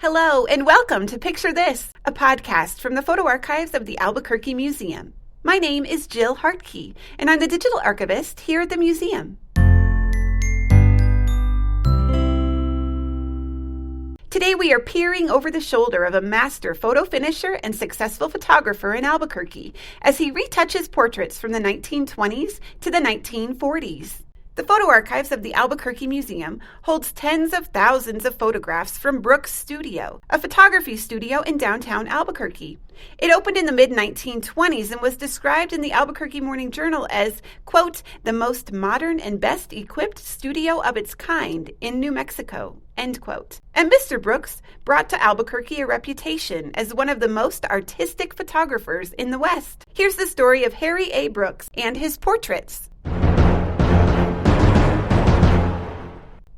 Hello, and welcome to Picture This, a podcast from the photo archives of the Albuquerque Museum. My name is Jill Hartke, and I'm the digital archivist here at the museum. Today we are peering over the shoulder of a master photo finisher and successful photographer in Albuquerque as he retouches portraits from the 1920s to the 1940s. The photo archives of the Albuquerque Museum holds tens of thousands of photographs from Brooks Studio, a photography studio in downtown Albuquerque. It opened in the mid-1920s and was described in the Albuquerque Morning Journal as, quote, the most modern and best equipped studio of its kind in New Mexico, end quote. And Mr. Brooks brought to Albuquerque a reputation as one of the most artistic photographers in the West. Here's the story of Harry A. Brooks and his portraits.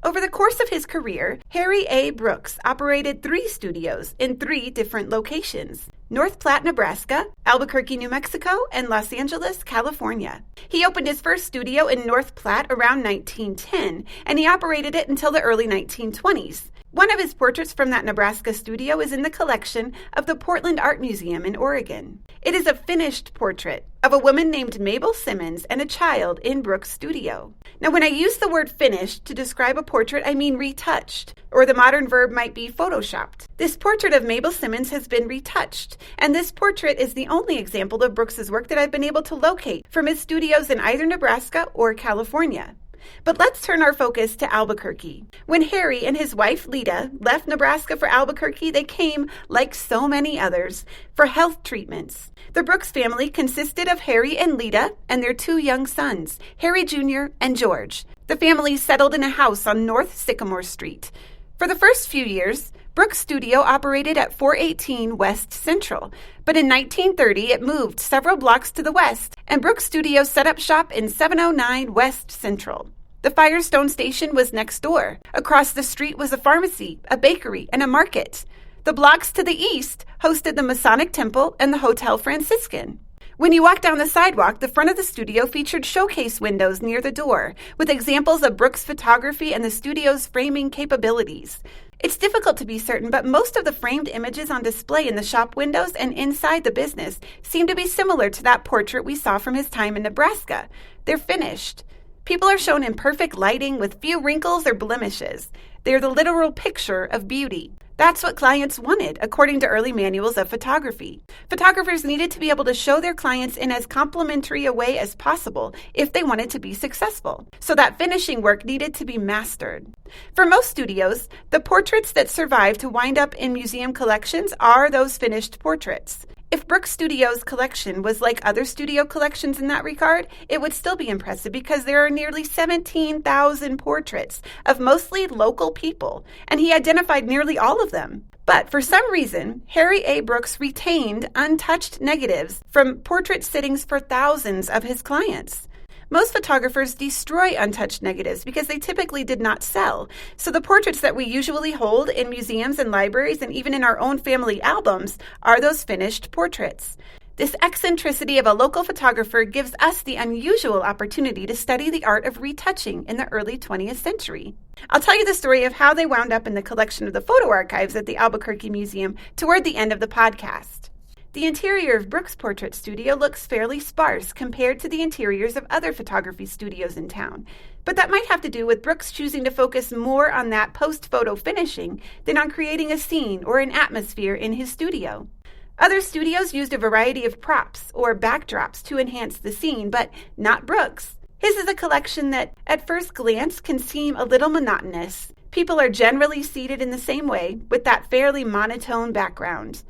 Over the course of his career, Harry A. Brooks operated 3 studios in 3 different locations: North Platte, Nebraska, Albuquerque, New Mexico, and Los Angeles, California. He opened his first studio in North Platte around 1910, and he operated it until the early 1920s. One of his portraits from that Nebraska studio is in the collection of the Portland Art Museum in Oregon. It is a finished portrait of a woman named Mabel Simmons and a child in Brooks' studio. Now, when I use the word finished to describe a portrait, I mean retouched, or the modern verb might be photoshopped. This portrait of Mabel Simmons has been retouched, and this portrait is the only example of Brooks' work that I've been able to locate from his studios in either Nebraska or California. But let's turn our focus to Albuquerque. When Harry and his wife Lita left Nebraska for Albuquerque, they came, like so many others, for health treatments. The Brooks family consisted of Harry and Lita and their 2 young sons, Harry Jr. and George. The family settled in a house on North Sycamore Street. For the first few years, Brooks' studio operated at 418 West Central, but in 1930 it moved several blocks to the west, and Brooks' studio set up shop in 709 West Central. The Firestone station was next door. Across the street was a pharmacy, a bakery, and a market. The blocks to the east hosted the Masonic Temple and the Hotel Franciscan. When you walked down the sidewalk, the front of the studio featured showcase windows near the door, with examples of Brooks' photography and the studio's framing capabilities. It's difficult to be certain, but most of the framed images on display in the shop windows and inside the business seem to be similar to that portrait we saw from his time in Nebraska. They're finished. People are shown in perfect lighting with few wrinkles or blemishes. They're the literal picture of beauty. That's what clients wanted, according to early manuals of photography. Photographers needed to be able to show their clients in as complimentary a way as possible if they wanted to be successful. So that finishing work needed to be mastered. For most studios, the portraits that survive to wind up in museum collections are those finished portraits. If Brooks Studio's collection was like other studio collections in that regard, it would still be impressive because there are nearly 17,000 portraits of mostly local people, and he identified nearly all of them. But for some reason, Harry A. Brooks retained untouched negatives from portrait sittings for thousands of his clients. Most photographers destroy untouched negatives because they typically did not sell. So the portraits that we usually hold in museums and libraries and even in our own family albums are those finished portraits. This eccentricity of a local photographer gives us the unusual opportunity to study the art of retouching in the early 20th century. I'll tell you the story of how they wound up in the collection of the photo archives at the Albuquerque Museum toward the end of the podcast. The interior of Brooks' portrait studio looks fairly sparse compared to the interiors of other photography studios in town, but that might have to do with Brooks choosing to focus more on that post-photo finishing than on creating a scene or an atmosphere in his studio. Other studios used a variety of props or backdrops to enhance the scene, but not Brooks. His is a collection that, at first glance, can seem a little monotonous. People are generally seated in the same way, with that fairly monotone background.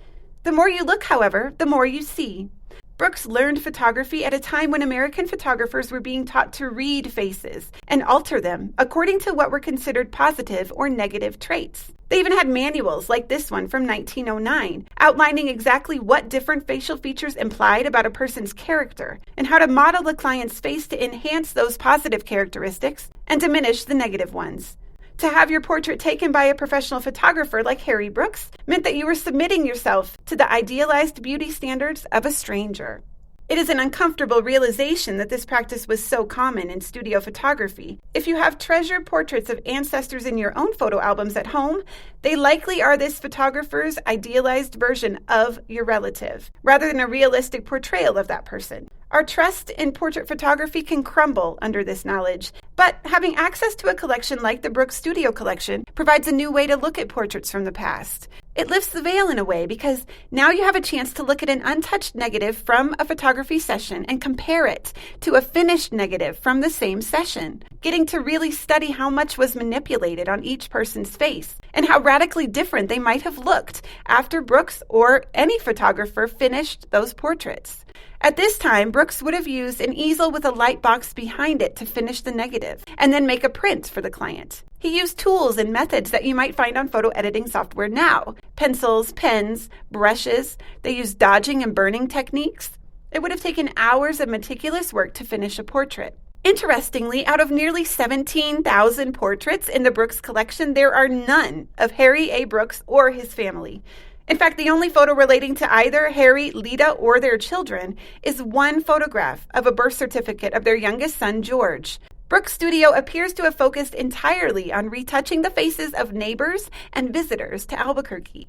The more you look, however, the more you see. Brooks learned photography at a time when American photographers were being taught to read faces and alter them according to what were considered positive or negative traits. They even had manuals like this one from 1909, outlining exactly what different facial features implied about a person's character and how to model the client's face to enhance those positive characteristics and diminish the negative ones. To have your portrait taken by a professional photographer like Harry Brooks meant that you were submitting yourself to the idealized beauty standards of a stranger. It is an uncomfortable realization that this practice was so common in studio photography. If you have treasured portraits of ancestors in your own photo albums at home, they likely are this photographer's idealized version of your relative, rather than a realistic portrayal of that person. Our trust in portrait photography can crumble under this knowledge, but having access to a collection like the Brooks Studio Collection provides a new way to look at portraits from the past. It lifts the veil in a way because now you have a chance to look at an untouched negative from a photography session and compare it to a finished negative from the same session, getting to really study how much was manipulated on each person's face and how radically different they might have looked after Brooks or any photographer finished those portraits. At this time, Brooks would have used an easel with a light box behind it to finish the negative and then make a print for the client. He used tools and methods that you might find on photo editing software now. Pencils, pens, brushes. They used dodging and burning techniques. It would have taken hours of meticulous work to finish a portrait. Interestingly, out of nearly 17,000 portraits in the Brooks collection, there are none of Harry A. Brooks or his family. In fact, the only photo relating to either Harry, Lita, or their children is one photograph of a birth certificate of their youngest son, George. Brooks Studio appears to have focused entirely on retouching the faces of neighbors and visitors to Albuquerque.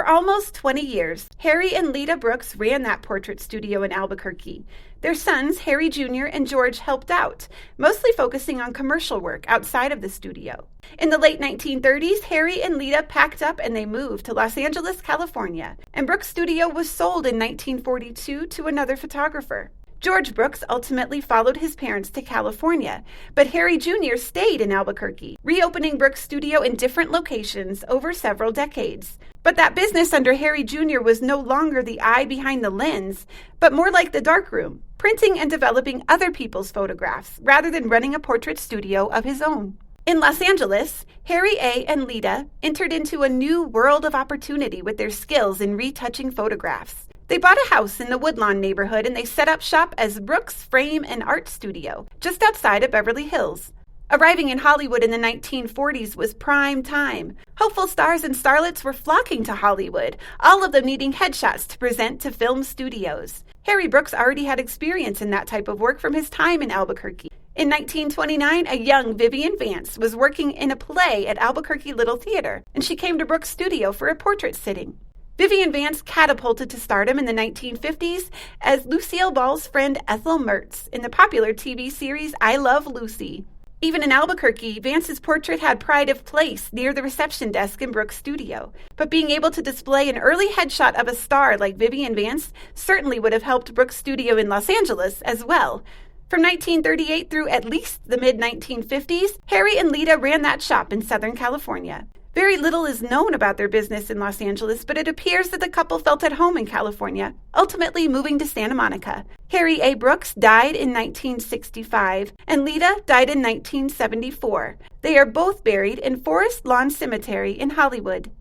For almost 20 years, Harry and Lita Brooks ran that portrait studio in Albuquerque. Their sons, Harry Jr. and George, helped out, mostly focusing on commercial work outside of the studio. In the late 1930s, Harry and Lita packed up and they moved to Los Angeles, California, and Brooks Studio was sold in 1942 to another photographer. George Brooks ultimately followed his parents to California, but Harry Jr. stayed in Albuquerque, reopening Brooks Studio in different locations over several decades. But that business under Harry Jr. was no longer the eye behind the lens, but more like the darkroom, printing and developing other people's photographs rather than running a portrait studio of his own. In Los Angeles, Harry A. and Lita entered into a new world of opportunity with their skills in retouching photographs. They bought a house in the Woodlawn neighborhood and they set up shop as Brooks Frame and Art Studio, just outside of Beverly Hills. Arriving in Hollywood in the 1940s was prime time. Hopeful stars and starlets were flocking to Hollywood, all of them needing headshots to present to film studios. Harry Brooks already had experience in that type of work from his time in Albuquerque. In 1929, a young Vivian Vance was working in a play at Albuquerque Little Theater, and she came to Brooks' studio for a portrait sitting. Vivian Vance catapulted to stardom in the 1950s as Lucille Ball's friend Ethel Mertz in the popular TV series I Love Lucy. Even in Albuquerque, Vance's portrait had pride of place near the reception desk in Brooks' studio. But being able to display an early headshot of a star like Vivian Vance certainly would have helped Brooks' studio in Los Angeles as well. From 1938 through at least the mid-1950s, Harry and Lita ran that shop in Southern California. Very little is known about their business in Los Angeles, but it appears that the couple felt at home in California, ultimately moving to Santa Monica. Harry A. Brooks died in 1965, and Lita died in 1974. They are both buried in Forest Lawn Cemetery in Hollywood.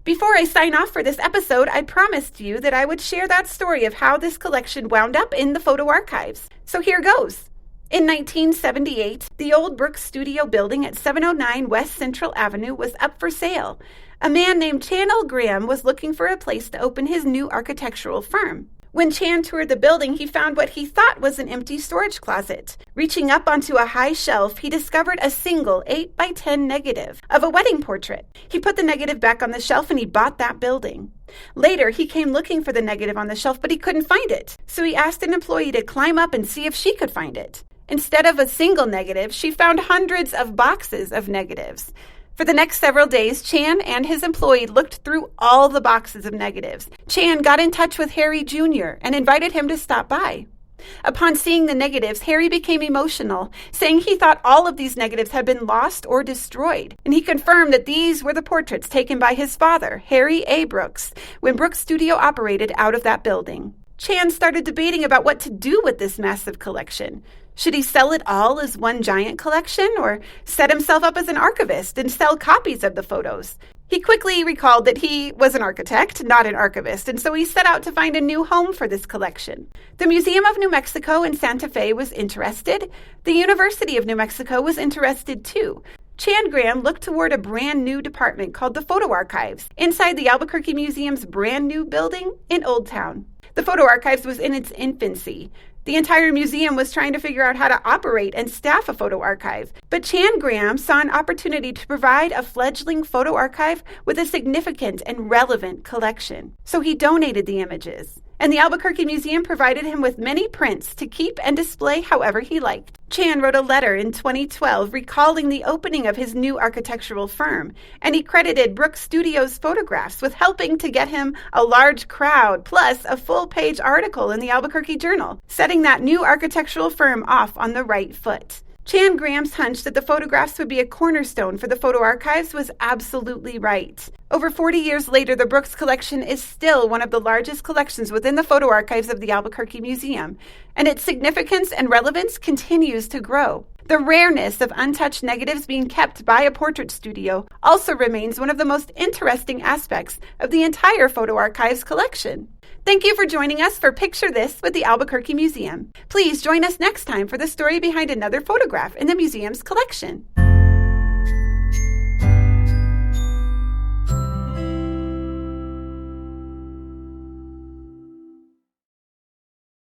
Before I sign off for this episode, I promised you that I would share that story of how this collection wound up in the photo archives. So here goes. In 1978, the old Brooks Studio building at 709 West Central Avenue was up for sale. A man named Chanel Graham was looking for a place to open his new architectural firm. When Chan toured the building, he found what he thought was an empty storage closet. Reaching up onto a high shelf, he discovered a single 8x10 negative of a wedding portrait. He put the negative back on the shelf and he bought that building. Later, he came looking for the negative on the shelf, but he couldn't find it. So he asked an employee to climb up and see if she could find it. Instead of a single negative, she found hundreds of boxes of negatives. For the next several days, Chan and his employee looked through all the boxes of negatives. Chan got in touch with Harry Jr. and invited him to stop by. Upon seeing the negatives, Harry became emotional, saying he thought all of these negatives had been lost or destroyed. And he confirmed that these were the portraits taken by his father, Harry A. Brooks, when Brooks' studio operated out of that building. Chan started debating about what to do with this massive collection. Should he sell it all as one giant collection or set himself up as an archivist and sell copies of the photos? He quickly recalled that he was an architect, not an archivist, and so he set out to find a new home for this collection. The Museum of New Mexico in Santa Fe was interested. The University of New Mexico was interested too. Chan Graham looked toward a brand new department called the Photo Archives inside the Albuquerque Museum's brand new building in Old Town. The Photo Archives was in its infancy. The entire museum was trying to figure out how to operate and staff a photo archive. But Chan Graham saw an opportunity to provide a fledgling photo archive with a significant and relevant collection. So he donated the images. And the Albuquerque Museum provided him with many prints to keep and display however he liked. Chan wrote a letter in 2012 recalling the opening of his new architectural firm, and he credited Brooks Studios' photographs with helping to get him a large crowd, plus a full-page article in the Albuquerque Journal, setting that new architectural firm off on the right foot. Chan Graham's hunch that the photographs would be a cornerstone for the photo archives was absolutely right. Over 40 years later, the Brooks collection is still one of the largest collections within the photo archives of the Albuquerque Museum, and its significance and relevance continues to grow. The rareness of untouched negatives being kept by a portrait studio also remains one of the most interesting aspects of the entire photo archives collection. Thank you for joining us for Picture This with the Albuquerque Museum. Please join us next time for the story behind another photograph in the museum's collection.